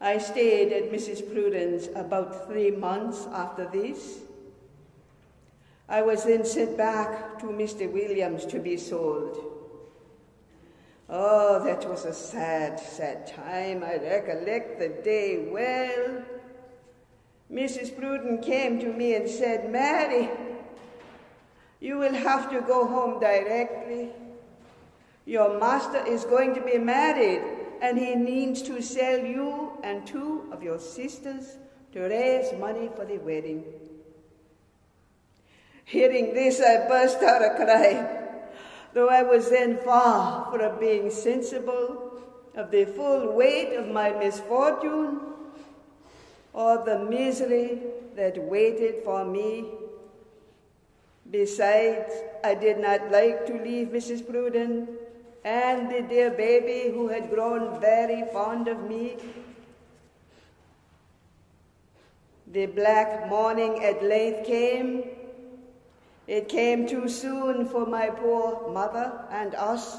I stayed at Mrs. Pruden's about 3 months after this. I was then sent back to Mr. Williams to be sold. Oh, that was a sad, sad time. I recollect the day well. Mrs. Pruden came to me and said, "Mary, you will have to go home directly. Your master is going to be married, and he needs to sell you and 2 of your sisters to raise money for the wedding." Hearing this, I burst out a crying, though I was then far from being sensible of the full weight of my misfortune or the misery that waited for me. Besides, I did not like to leave Mrs. Pruden and the dear baby who had grown very fond of me. The black morning at length came. It came too soon for my poor mother and us.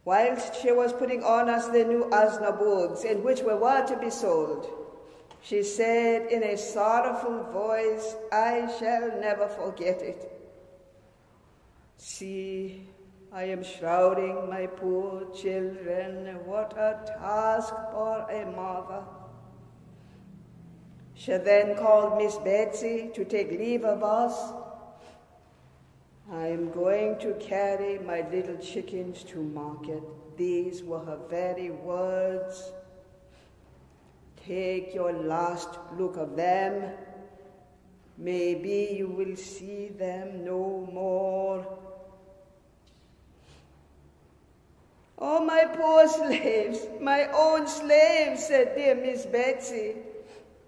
Whilst she was putting on us the new Osnaburgs in which we were to be sold, she said in a sorrowful voice, I shall never forget it, "See, I am shrouding my poor children. What a task for a mother." She then called Miss Betsy to take leave of us. "I am going to carry my little chickens to market." These were her very words. "Take your last look of them. Maybe you will see them no more." "Oh, my poor slaves, my own slaves," said dear Miss Betsy.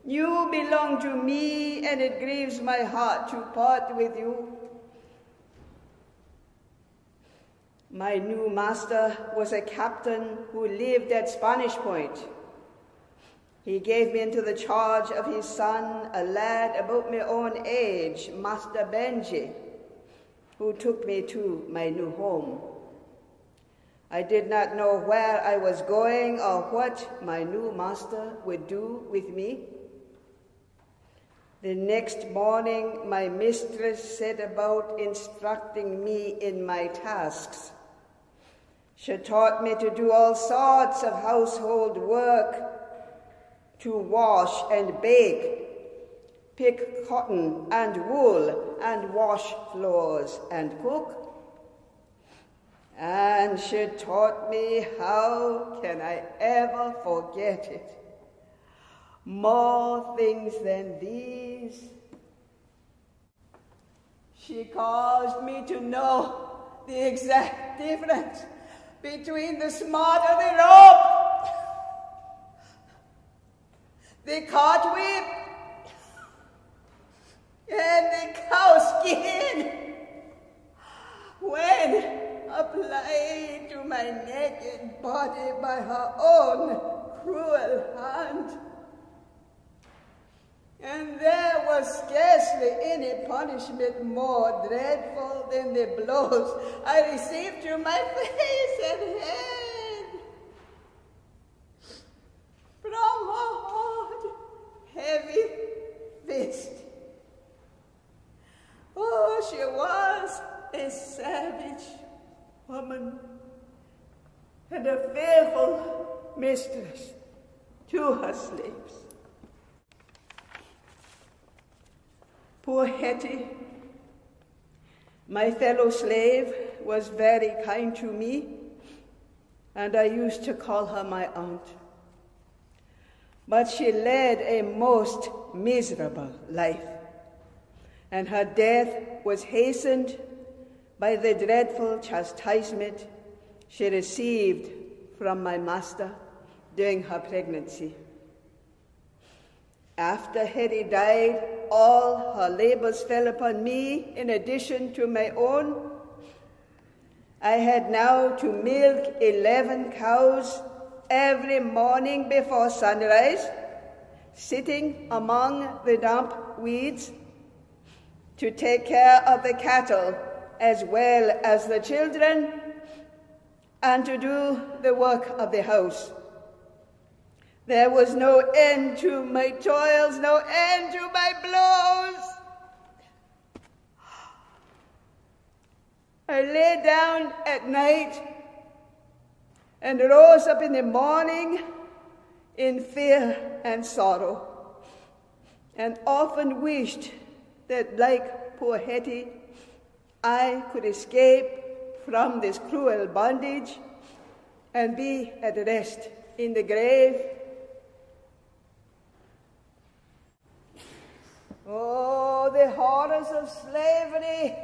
"You belong to me, and it grieves my heart to part with you." My new master was a captain who lived at Spanish Point. He gave me into the charge of his son, a lad about my own age, Master Benji, who took me to my new home. I did not know where I was going or what my new master would do with me. The next morning, my mistress set about instructing me in my tasks. She taught me to do all sorts of household work, to wash and bake, pick cotton and wool, and wash floors and cook. And she taught me, how can I ever forget it, more things than these. She caused me to know the exact difference between the smart of the rope, the cartwhip, and the cowskin when applied to my naked body by her own cruel hand. And there was scarcely any punishment more dreadful than the blows I received to my face and head from her hard, heavy fist. Oh, she was a savage woman and a fearful mistress to her slaves. Poor Hetty, my fellow slave, was very kind to me, and I used to call her my aunt. But she led a most miserable life, and her death was hastened by the dreadful chastisement she received from my master during her pregnancy. After Hetty died, all her labors fell upon me in addition to my own. I had now to milk 11 cows every morning before sunrise, sitting among the damp weeds, to take care of the cattle as well as the children, and to do the work of the house. There was no end to my toils, no end to my blows. I lay down at night and rose up in the morning in fear and sorrow, and often wished that, like poor Hetty, I could escape from this cruel bondage and be at rest in the grave. Oh, the horrors of slavery!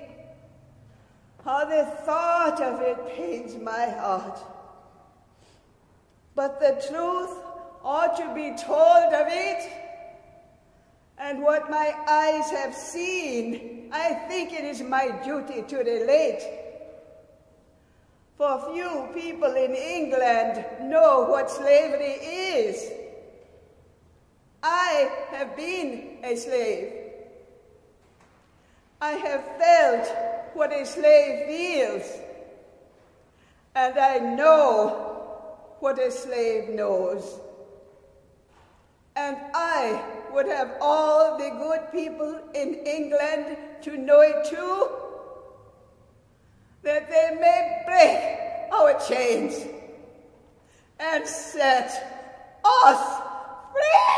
How the thought of it pains my heart. But the truth ought to be told of it, and what my eyes have seen, I think it is my duty to relate. For few people in England know what slavery is. I have been a slave. I have felt what a slave feels, and I know what a slave knows. And I would have all the good people in England to know it too, that they may break our chains and set us free.